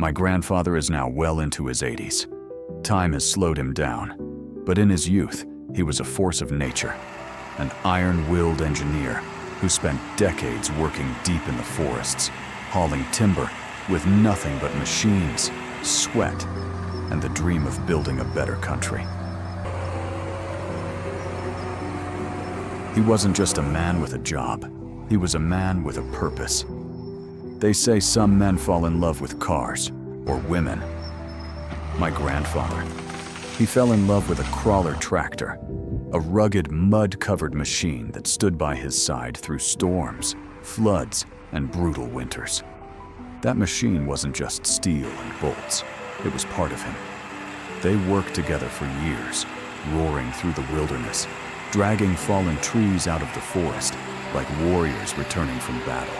My grandfather is now well into his 80s. Time has slowed him down, but in his youth, he was a force of nature, an iron-willed engineer who spent decades working deep in the forests, hauling timber with nothing but machines, sweat, and the dream of building a better country. He wasn't just a man with a job, he was a man with a purpose. They say some men fall in love with cars or women. My grandfather, he fell in love with a crawler tractor, a rugged, mud-covered machine that stood by his side through storms, floods, and brutal winters. That machine wasn't just steel and bolts, it was part of him. They worked together for years, roaring through the wilderness, dragging fallen trees out of the forest like warriors returning from battle.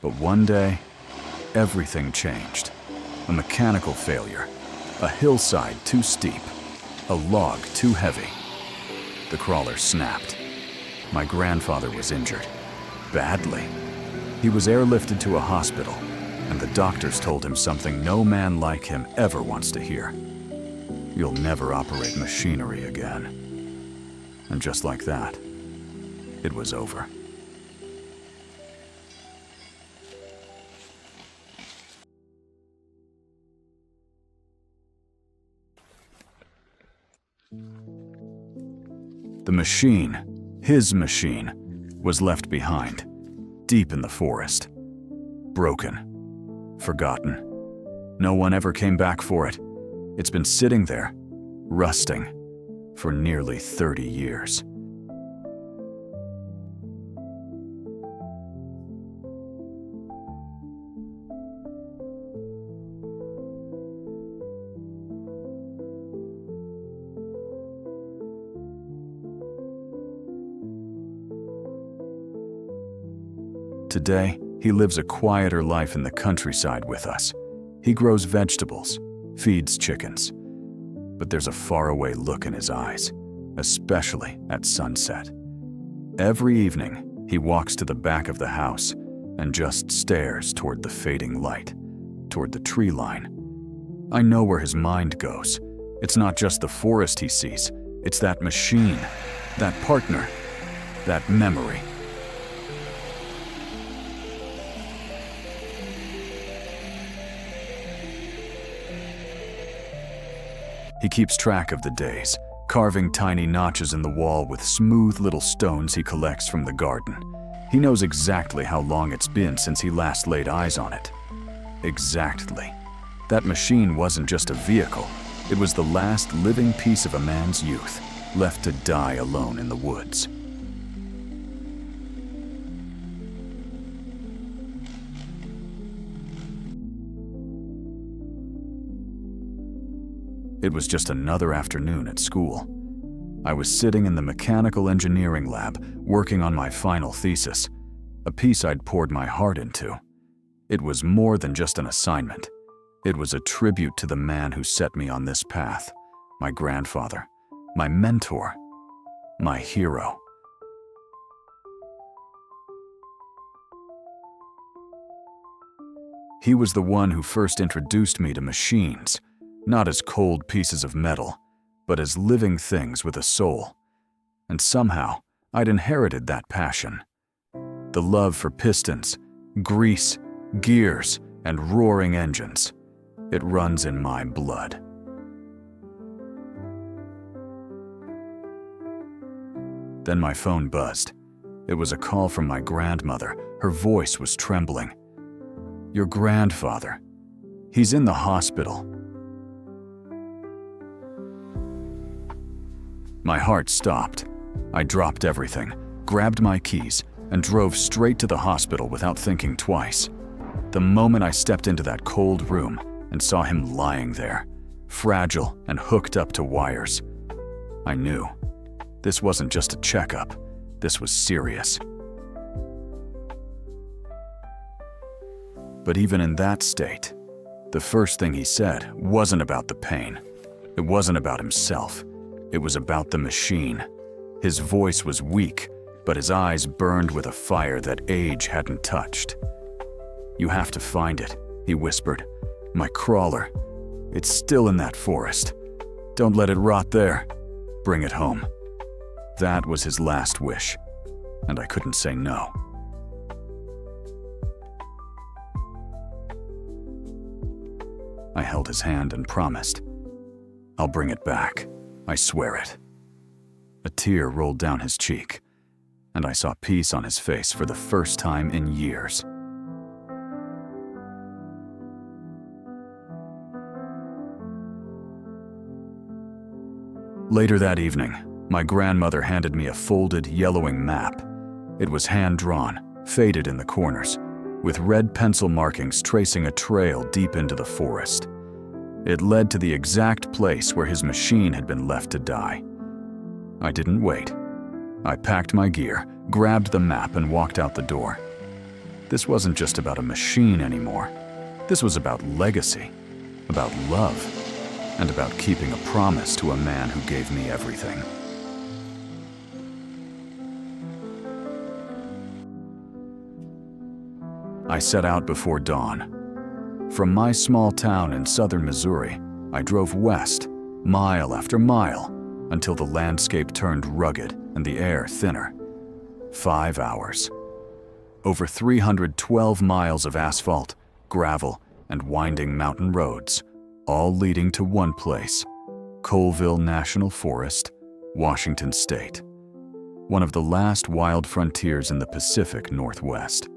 But one day, everything changed. A mechanical failure, a hillside too steep, a log too heavy. The crawler snapped. My grandfather was injured, badly. He was airlifted to a hospital, and the doctors told him something no man like him ever wants to hear. You'll never operate machinery again. And just like that, it was over. The machine, his machine, was left behind, deep in the forest. Broken, forgotten. No one ever came back for it. It's been sitting there, rusting, for nearly 30 years. Today, he lives a quieter life in the countryside with us. He grows vegetables, feeds chickens. But there's a faraway look in his eyes, especially at sunset. Every evening, he walks to the back of the house and just stares toward the fading light, toward the tree line. I know where his mind goes. It's not just the forest he sees, it's that machine, that partner, that memory. He keeps track of the days, carving tiny notches in the wall with smooth little stones he collects from the garden. He knows exactly how long it's been since he last laid eyes on it. Exactly. That machine wasn't just a vehicle, it was the last living piece of a man's youth, left to die alone in the woods. It was just another afternoon at school. I was sitting in the mechanical engineering lab, working on my final thesis, a piece I'd poured my heart into. It was more than just an assignment. It was a tribute to the man who set me on this path, my grandfather, my mentor, my hero. He was the one who first introduced me to machines, not as cold pieces of metal, but as living things with a soul. And somehow, I'd inherited that passion. The love for pistons, grease, gears, and roaring engines. It runs in my blood. Then my phone buzzed. It was a call from my grandmother. Her voice was trembling. "Your grandfather. He's in the hospital." My heart stopped. I dropped everything, grabbed my keys, and drove straight to the hospital without thinking twice. The moment I stepped into that cold room and saw him lying there, fragile and hooked up to wires, I knew. This wasn't just a checkup. This was serious. But even in that state, the first thing he said wasn't about the pain. It wasn't about himself. It was about the machine. His voice was weak, but his eyes burned with a fire that age hadn't touched. "You have to find it," he whispered. "My crawler. It's still in that forest. Don't let it rot there. Bring it home." That was his last wish, and I couldn't say no. I held his hand and promised, "I'll bring it back. I swear it." A tear rolled down his cheek, and I saw peace on his face for the first time in years. Later that evening, my grandmother handed me a folded, yellowing map. It was hand-drawn, faded in the corners, with red pencil markings tracing a trail deep into the forest. It led to the exact place where his machine had been left to die. I didn't wait. I packed my gear, grabbed the map, and walked out the door. This wasn't just about a machine anymore. This was about legacy, about love, and about keeping a promise to a man who gave me everything. I set out before dawn. From my small town in southern Missouri, I drove west, mile after mile, until the landscape turned rugged and the air thinner. 5 hours. Over 312 miles of asphalt, gravel, and winding mountain roads, all leading to one place, Colville National Forest, Washington State, one of the last wild frontiers in the Pacific Northwest.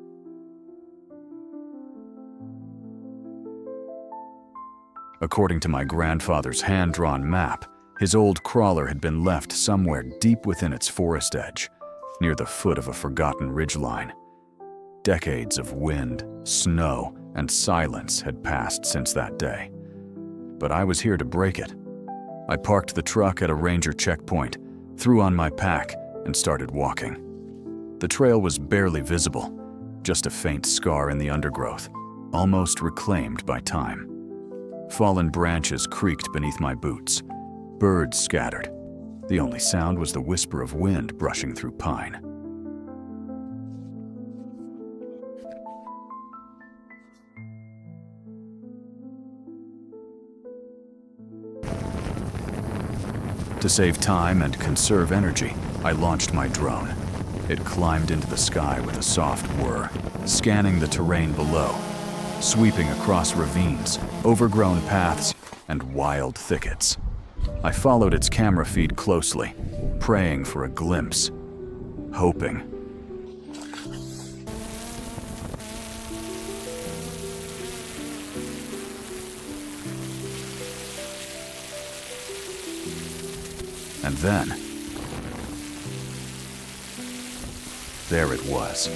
According to my grandfather's hand-drawn map, his old crawler had been left somewhere deep within its forest edge, near the foot of a forgotten ridgeline. Decades of wind, snow, and silence had passed since that day. But I was here to break it. I parked the truck at a ranger checkpoint, threw on my pack, and started walking. The trail was barely visible, just a faint scar in the undergrowth, almost reclaimed by time. Fallen branches creaked beneath my boots. Birds scattered. The only sound was the whisper of wind brushing through pine. To save time and conserve energy, I launched my drone. It climbed into the sky with a soft whir, scanning the terrain below, sweeping across ravines, overgrown paths, and wild thickets. I followed its camera feed closely, praying for a glimpse, hoping. And then, there it was.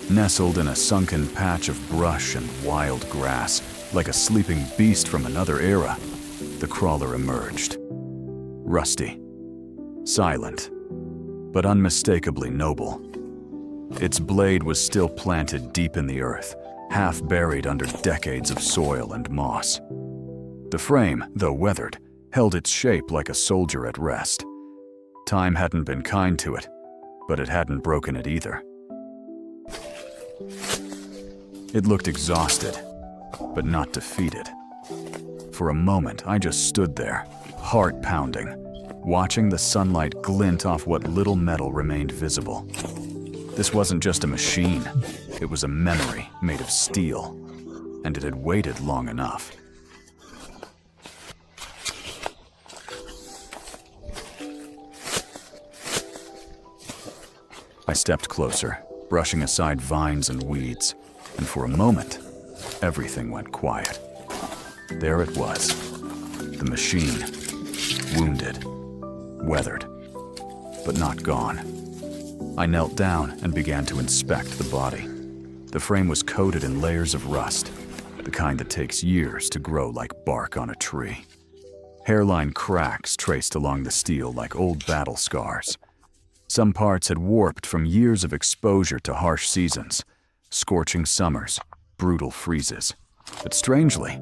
Nestled in a sunken patch of brush and wild grass, like a sleeping beast from another era, the crawler emerged. Rusty, silent, but unmistakably noble. Its blade was still planted deep in the earth, half buried under decades of soil and moss. The frame, though weathered, held its shape like a soldier at rest. Time hadn't been kind to it, but it hadn't broken it either. It looked exhausted, but not defeated. For a moment, I just stood there, heart pounding, watching the sunlight glint off what little metal remained visible. This wasn't just a machine, it was a memory made of steel, and it had waited long enough. I stepped closer, brushing aside vines and weeds, and for a moment, everything went quiet. There it was, the machine, wounded, weathered, but not gone. I knelt down and began to inspect the body. The frame was coated in layers of rust, the kind that takes years to grow like bark on a tree. Hairline cracks traced along the steel like old battle scars. Some parts had warped from years of exposure to harsh seasons, scorching summers, brutal freezes. But strangely,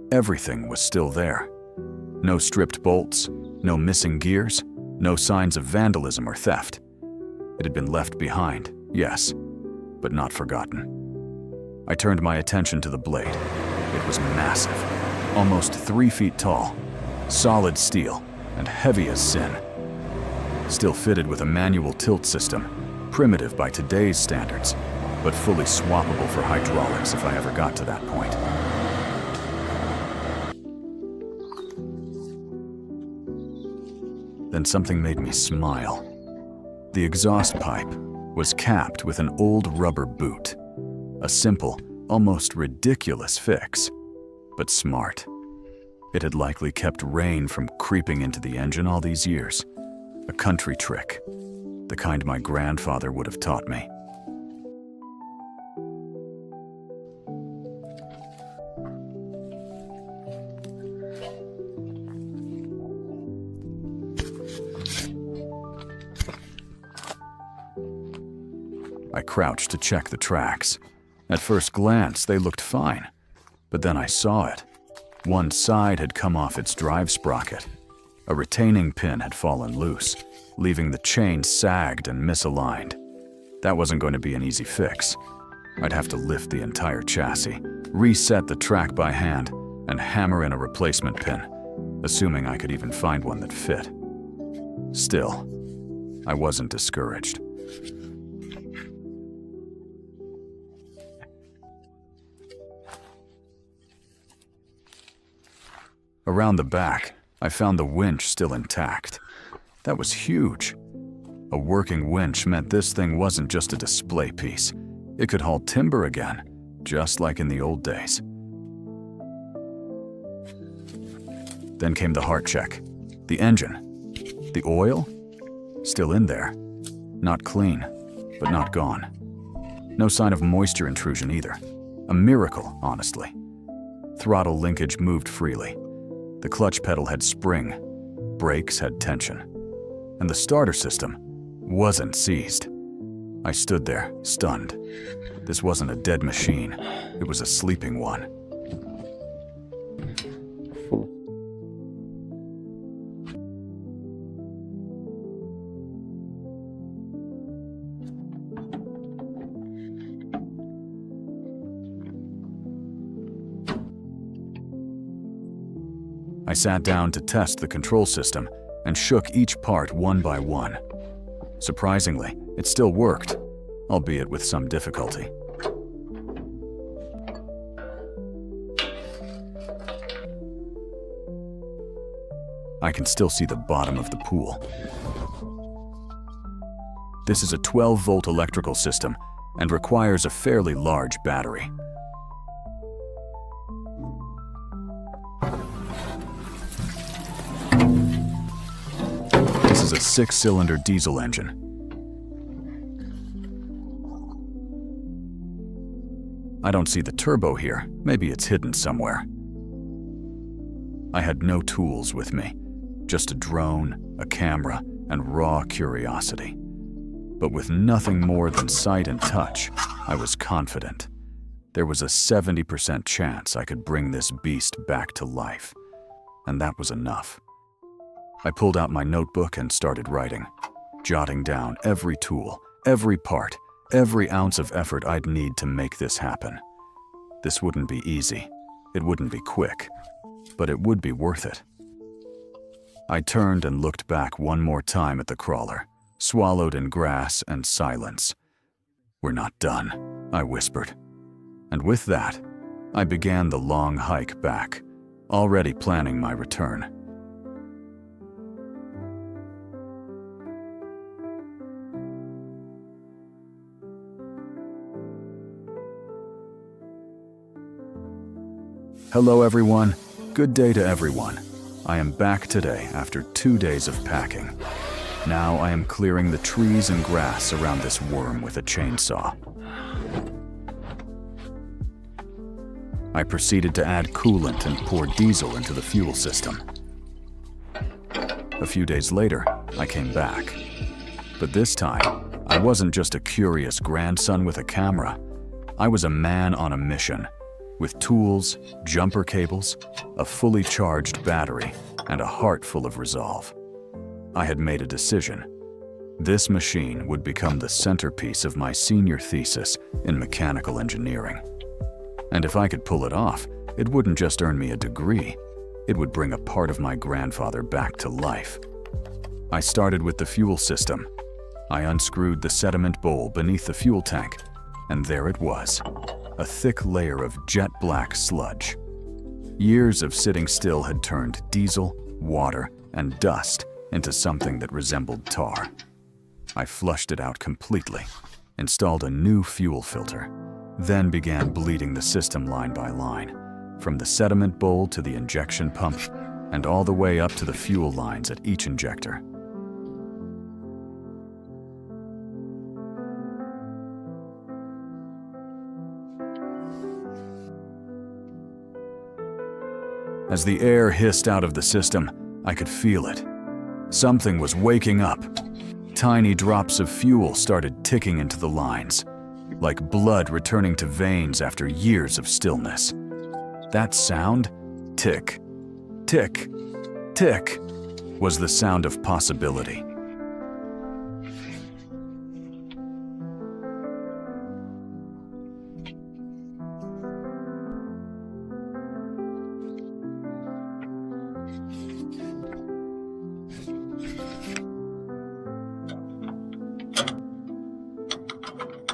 everything was still there. No stripped bolts, No missing gears, no signs of vandalism or theft. It had been left behind, yes, but not forgotten. I turned my attention to the blade. It was massive, almost 3 feet tall, solid steel, and heavy as sin. Still fitted with a manual tilt system, primitive by today's standards, but fully swappable for hydraulics if I ever got to that point. Then something made me smile. The exhaust pipe was capped with an old rubber boot. A simple, almost ridiculous fix, but smart. It had likely kept rain from creeping into the engine all these years. A country trick, the kind my grandfather would have taught me. I crouched to check the tracks. At first glance, they looked fine, but then I saw it. One side had come off its drive sprocket. A retaining pin had fallen loose, leaving the chain sagged and misaligned. That wasn't going to be an easy fix. I'd have to lift the entire chassis, reset the track by hand, and hammer in a replacement pin, assuming I could even find one that fit. Still, I wasn't discouraged. Around the back, I found the winch still intact. That was huge. A working winch meant this thing wasn't just a display piece. It could haul timber again, just like in the old days. Then came the heart check. The engine. The oil? Still in there. Not clean, but not gone. No sign of moisture intrusion either. A miracle, honestly. Throttle linkage moved freely. The clutch pedal had spring, brakes had tension, and the starter system wasn't seized. I stood there, stunned. This wasn't a dead machine, it was a sleeping one. I sat down to test the control system and shook each part one by one. Surprisingly, it still worked, albeit with some difficulty. I can still see the bottom of the pool. This is a 12-volt electrical system and requires a fairly large battery. This is a 6-cylinder diesel engine. I don't see the turbo here. Maybe it's hidden somewhere. I had no tools with me, just a drone, a camera, and raw curiosity. But with nothing more than sight and touch, I was confident. There was a 70% chance I could bring this beast back to life, and that was enough. I pulled out my notebook and started writing, jotting down every tool, every part, every ounce of effort I'd need to make this happen. This wouldn't be easy, it wouldn't be quick, but it would be worth it. I turned and looked back one more time at the crawler, swallowed in grass and silence. "We're not done," I whispered. And with that, I began the long hike back, already planning my return. Hello everyone, good day to everyone. I am back today after 2 days of packing. Now I am clearing the trees and grass around this worm with a chainsaw. I proceeded to add coolant and pour diesel into the fuel system. A few days later, I came back. But this time, I wasn't just a curious grandson with a camera. I was a man on a mission. With tools, jumper cables, a fully charged battery, and a heart full of resolve. I had made a decision. This machine would become the centerpiece of my senior thesis in mechanical engineering. And if I could pull it off, it wouldn't just earn me a degree, it would bring a part of my grandfather back to life. I started with the fuel system. I unscrewed the sediment bowl beneath the fuel tank, and there it was, a thick layer of jet black sludge. Years of sitting still had turned diesel, water, and dust into something that resembled tar. I flushed it out completely, installed a new fuel filter, then began bleeding the system line by line, from the sediment bowl to the injection pump, and all the way up to the fuel lines at each injector. As the air hissed out of the system, I could feel it. Something was waking up. Tiny drops of fuel started ticking into the lines, like blood returning to veins after years of stillness. That sound, tick, tick, tick, was the sound of possibility.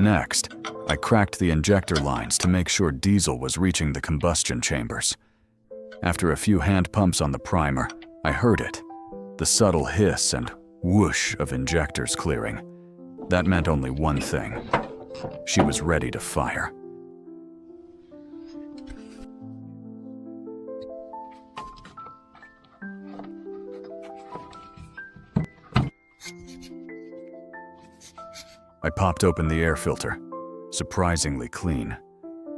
Next, I cracked the injector lines to make sure diesel was reaching the combustion chambers. After a few hand pumps on the primer, I heard it, the subtle hiss and whoosh of injectors clearing. That meant only one thing. She was ready to fire. I popped open the air filter, surprisingly clean.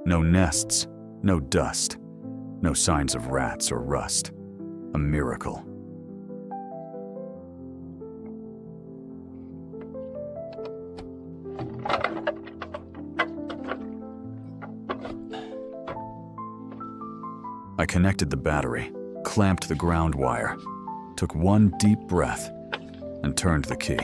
No nests, no dust, no signs of rats or rust. A miracle. I connected the battery, clamped the ground wire, took one deep breath, and turned the key.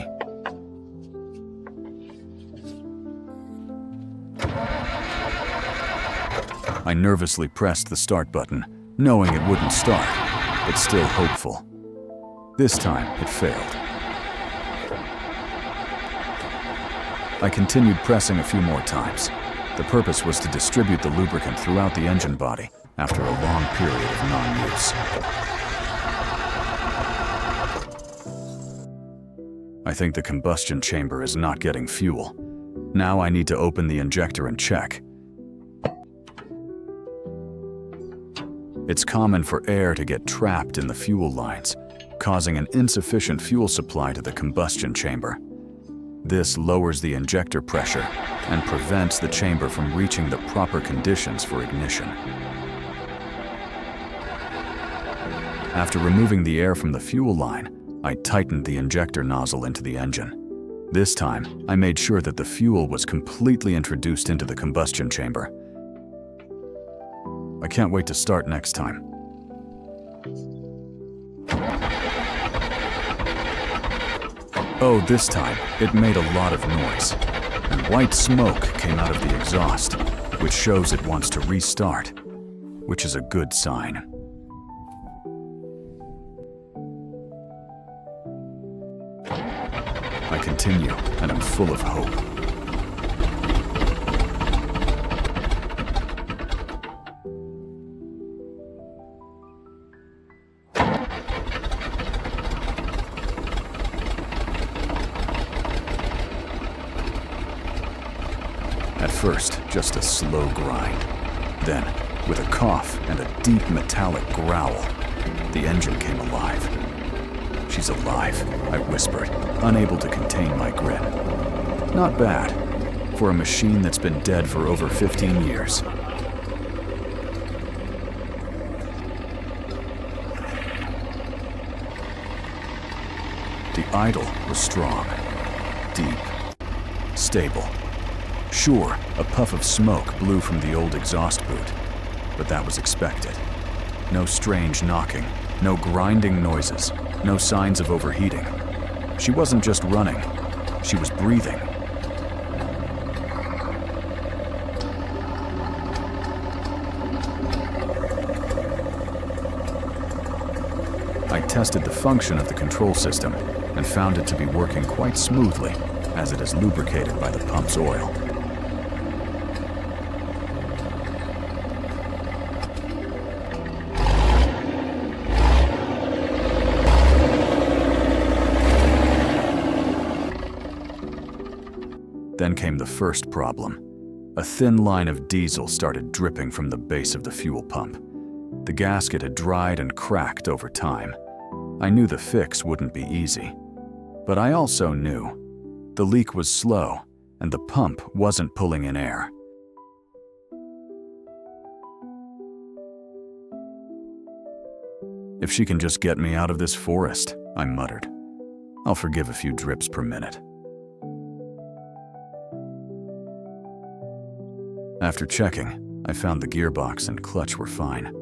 I nervously pressed the start button, knowing it wouldn't start, but still hopeful. This time, it failed. I continued pressing a few more times. The purpose was to distribute the lubricant throughout the engine body after a long period of non-use. I think the combustion chamber is not getting fuel. Now I need to open the injector and check. It's common for air to get trapped in the fuel lines, causing an insufficient fuel supply to the combustion chamber. This lowers the injector pressure and prevents the chamber from reaching the proper conditions for ignition. After removing the air from the fuel line, I tightened the injector nozzle into the engine. This time, I made sure that the fuel was completely introduced into the combustion chamber. I can't wait to start next time. Oh, this time, it made a lot of noise, and white smoke came out of the exhaust, which shows it wants to restart, which is a good sign. I continue, and I'm full of hope. At first, just a slow grind. Then, with a cough and a deep metallic growl, the engine came alive. "She's alive," I whispered, unable to contain my grin. Not bad, for a machine that's been dead for over 15 years. The idle was strong, deep, stable. Sure, a puff of smoke blew from the old exhaust boot, but that was expected. No strange knocking, No grinding noises, no signs of overheating. She wasn't just running, she was breathing. I tested the function of the control system and found it to be working quite smoothly, as it is lubricated by the pump's oil. Then came the first problem. A thin line of diesel started dripping from the base of the fuel pump. The gasket had dried and cracked over time. I knew the fix wouldn't be easy. But I also knew the leak was slow and the pump wasn't pulling in air. If she can just get me out of this forest, I muttered. I'll forgive a few drips per minute. After checking, I found the gearbox and clutch were fine.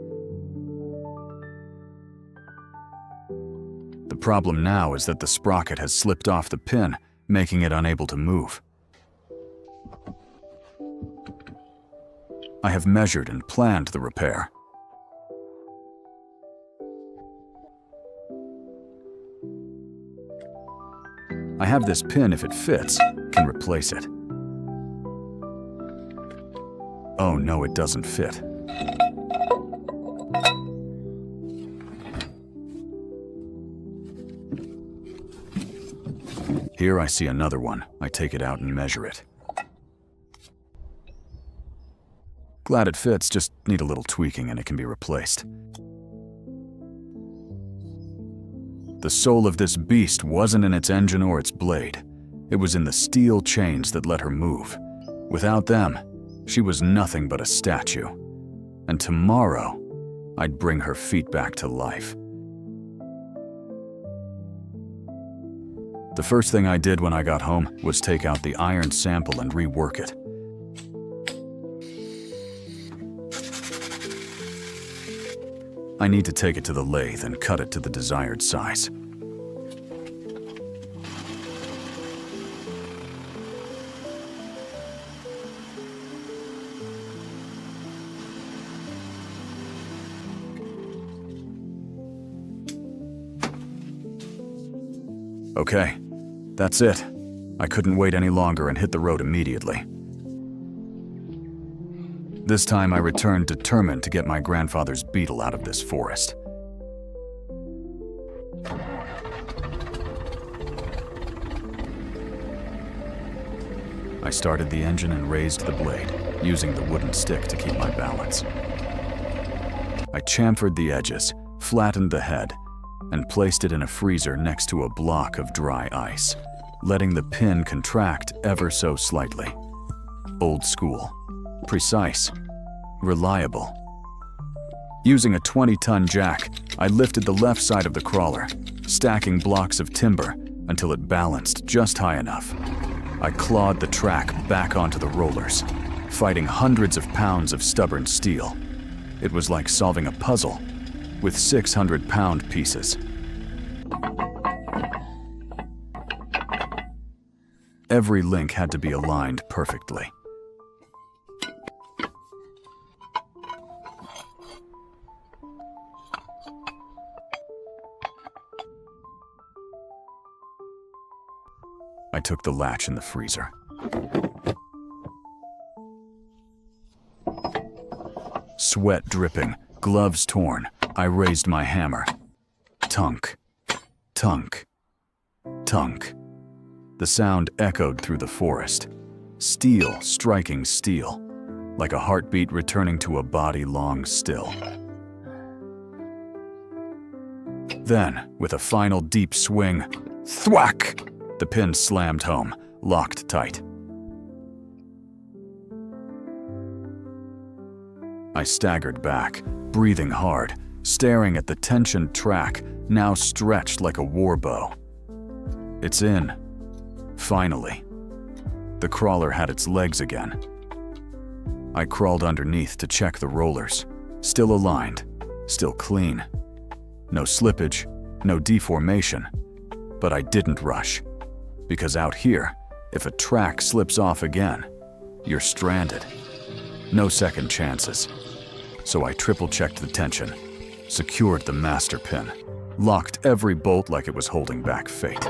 The problem now is that the sprocket has slipped off the pin, making it unable to move. I have measured and planned the repair. I have this pin, if it fits, can replace it. Oh no, it doesn't fit. Here I see another one. I take it out and measure it. Glad it fits, just need a little tweaking and it can be replaced. The soul of this beast wasn't in its engine or its blade. It was in the steel chains that let her move. Without them, she was nothing but a statue. And tomorrow, I'd bring her feet back to life. The first thing I did when I got home was take out the iron sample and rework it. I need to take it to the lathe and cut it to the desired size. Okay, that's it. I couldn't wait any longer and hit the road immediately. This time I returned determined to get my grandfather's beetle out of this forest. I started the engine and raised the blade, using the wooden stick to keep my balance. I chamfered the edges, flattened the head, and placed it in a freezer next to a block of dry ice, letting the pin contract ever so slightly. Old school, precise, reliable. Using a 20-ton jack, I lifted the left side of the crawler, stacking blocks of timber until it balanced just high enough. I clawed the track back onto the rollers, fighting hundreds of pounds of stubborn steel. It was like solving a puzzle with 600-pound pieces. Every link had to be aligned perfectly. I took the latch in the freezer. Sweat dripping, gloves torn, I raised my hammer. Tunk, tunk, tunk. The sound echoed through the forest. Steel striking steel, like a heartbeat returning to a body long still. Then, with a final deep swing, thwack! The pin slammed home, locked tight. I staggered back, breathing hard, staring at the tensioned track, now stretched like a war bow. It's in. Finally. The crawler had its legs again. I crawled underneath to check the rollers. Still aligned, still clean. no slippage, no deformation. But I didn't rush, because out here, if a track slips off again, you're stranded. No second chances. So I triple-checked the tension, secured the master pin, locked every bolt like it was holding back fate.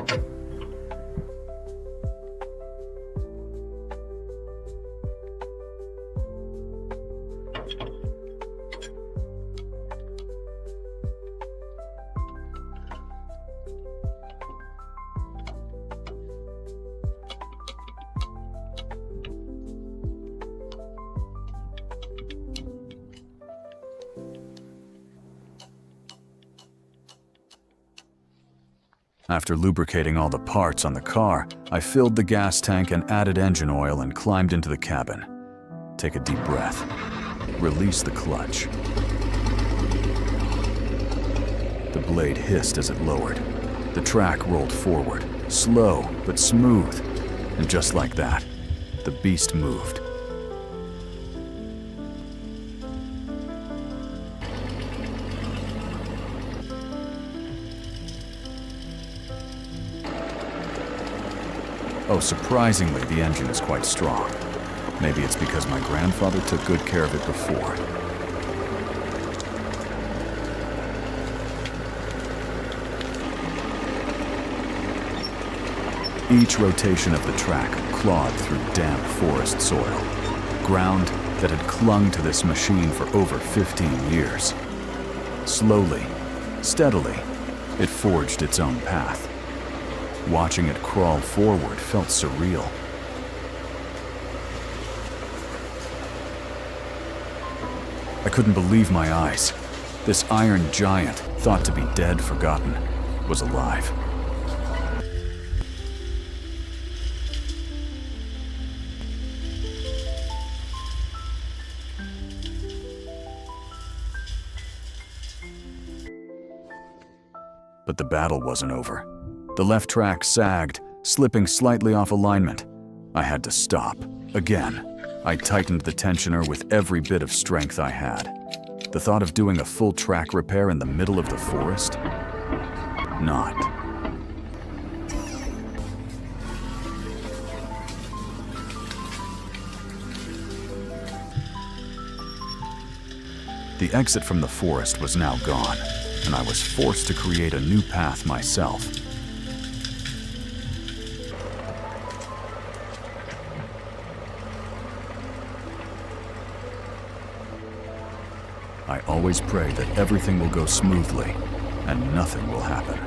After lubricating all the parts on the car, I filled the gas tank and added engine oil and climbed into the cabin. Take a deep breath. Release the clutch. The blade hissed as it lowered. The track rolled forward, slow but smooth. And just like that, the beast moved. Oh, surprisingly, the engine is quite strong. Maybe it's because my grandfather took good care of it before. Each rotation of the track clawed through damp forest soil, ground that had clung to this machine for over 15 years. Slowly, steadily, it forged its own path. Watching it crawl forward felt surreal. I couldn't believe my eyes. This iron giant, thought to be dead, forgotten, was alive. But the battle wasn't over. The left track sagged, slipping slightly off alignment. I had to stop. Again, I tightened the tensioner with every bit of strength I had. The thought of doing a full track repair in the middle of the forest? Not. The exit from the forest was now gone, and I was forced to create a new path myself. I always pray that everything will go smoothly and nothing will happen.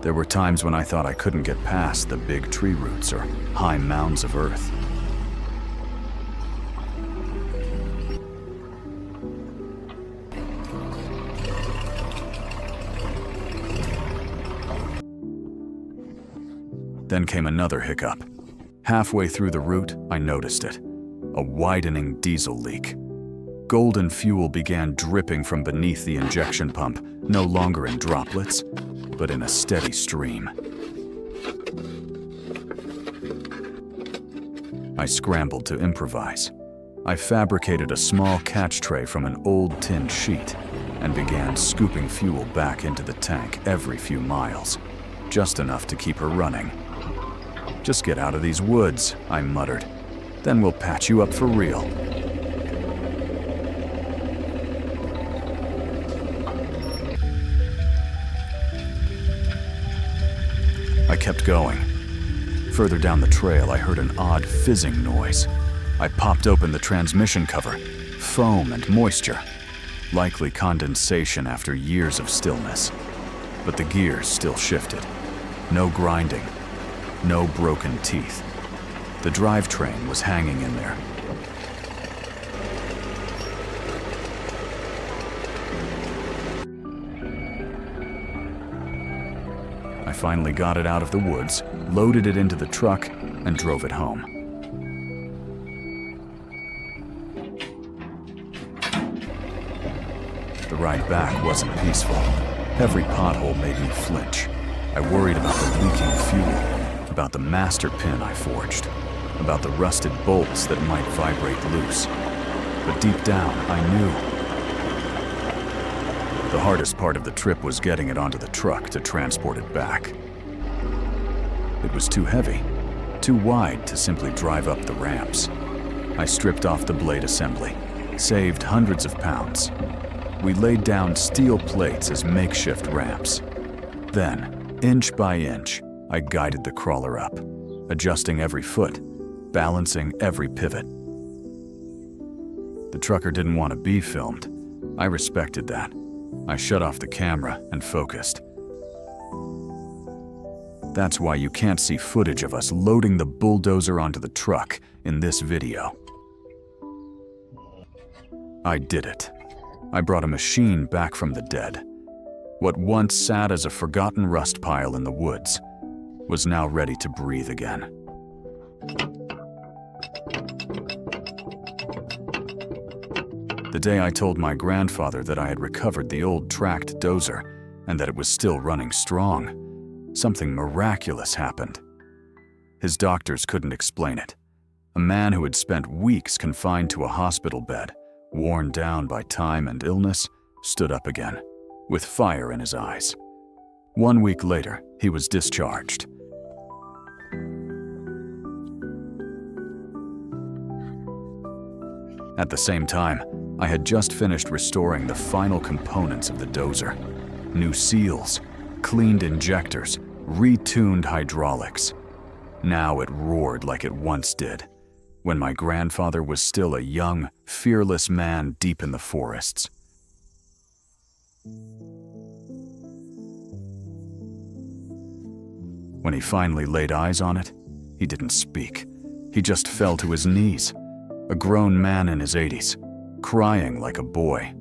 There were times when I thought I couldn't get past the big tree roots or high mounds of earth. Then came another hiccup. Halfway through the route, I noticed it. A widening diesel leak. Golden fuel began dripping from beneath the injection pump, no longer in droplets, but in a steady stream. I scrambled to improvise. I fabricated a small catch tray from an old tin sheet and began scooping fuel back into the tank every few miles, just enough to keep her running. "Just get out of these woods," I muttered. "Then we'll patch you up for real." I kept going. Further down the trail, I heard an odd fizzing noise. I popped open the transmission cover. Foam and moisture. Likely condensation after years of stillness. But the gears still shifted. No grinding. No broken teeth. The drivetrain was hanging in there. I finally got it out of the woods, loaded it into the truck, and drove it home. The ride back wasn't peaceful. Every pothole made me flinch. I worried about the leaking fuel, about the master pin I forged, about the rusted bolts that might vibrate loose. But deep down, I knew. The hardest part of the trip was getting it onto the truck to transport it back. It was too heavy, too wide to simply drive up the ramps. I stripped off the blade assembly, saved hundreds of pounds. We laid down steel plates as makeshift ramps. Then, inch by inch, I guided the crawler up, adjusting every foot, balancing every pivot. The trucker didn't want to be filmed. I respected that. I shut off the camera and focused. That's why you can't see footage of us loading the bulldozer onto the truck in this video. I did it. I brought a machine back from the dead. What once sat as a forgotten rust pile in the woods was now ready to breathe again. The day I told my grandfather that I had recovered the old tracked dozer and that it was still running strong, something miraculous happened. His doctors couldn't explain it. A man who had spent weeks confined to a hospital bed, worn down by time and illness, stood up again, with fire in his eyes. 1 week later, he was discharged. At the same time, I had just finished restoring the final components of the dozer. New seals, cleaned injectors, retuned hydraulics. Now it roared like it once did, when my grandfather was still a young, fearless man deep in the forests. When he finally laid eyes on it, he didn't speak. He just fell to his knees, a grown man in his 80s, crying like a boy.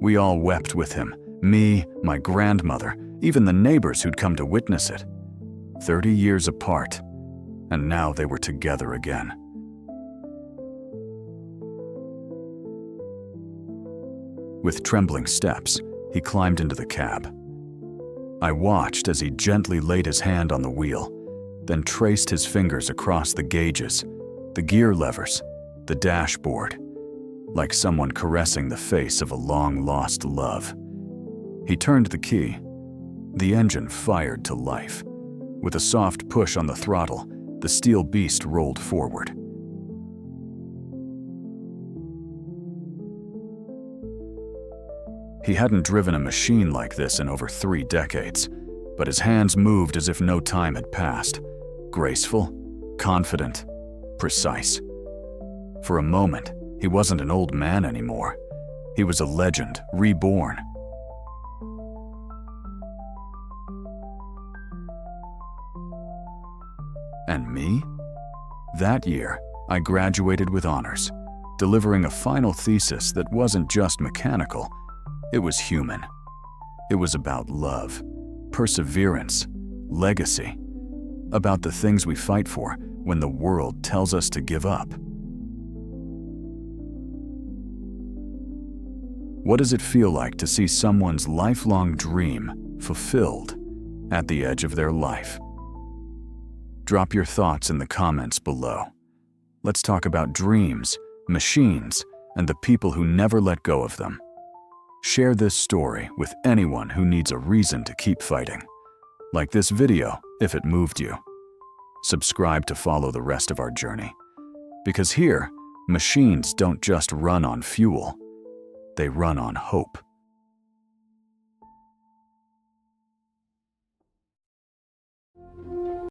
We all wept with him, me, my grandmother, even the neighbors who'd come to witness it. 30 years apart, and now they were together again. With trembling steps, he climbed into the cab. I watched as he gently laid his hand on the wheel, then traced his fingers across the gauges, the gear levers, the dashboard, like someone caressing the face of a long-lost love. He turned the key. The engine fired to life. With a soft push on the throttle, the steel beast rolled forward. He hadn't driven a machine like this in over 3 decades, but his hands moved as if no time had passed. Graceful, confident, precise. For a moment, he wasn't an old man anymore. He was a legend, reborn. And me? That year, I graduated with honors, delivering a final thesis that wasn't just mechanical. It was human. It was about love, perseverance, legacy, about the things we fight for when the world tells us to give up. What does it feel like to see someone's lifelong dream fulfilled at the edge of their life? Drop your thoughts in the comments below. Let's talk about dreams, machines, and the people who never let go of them. Share this story with anyone who needs a reason to keep fighting. Like this video if it moved you. Subscribe to follow the rest of our journey. Because here, machines don't just run on fuel, they run on hope.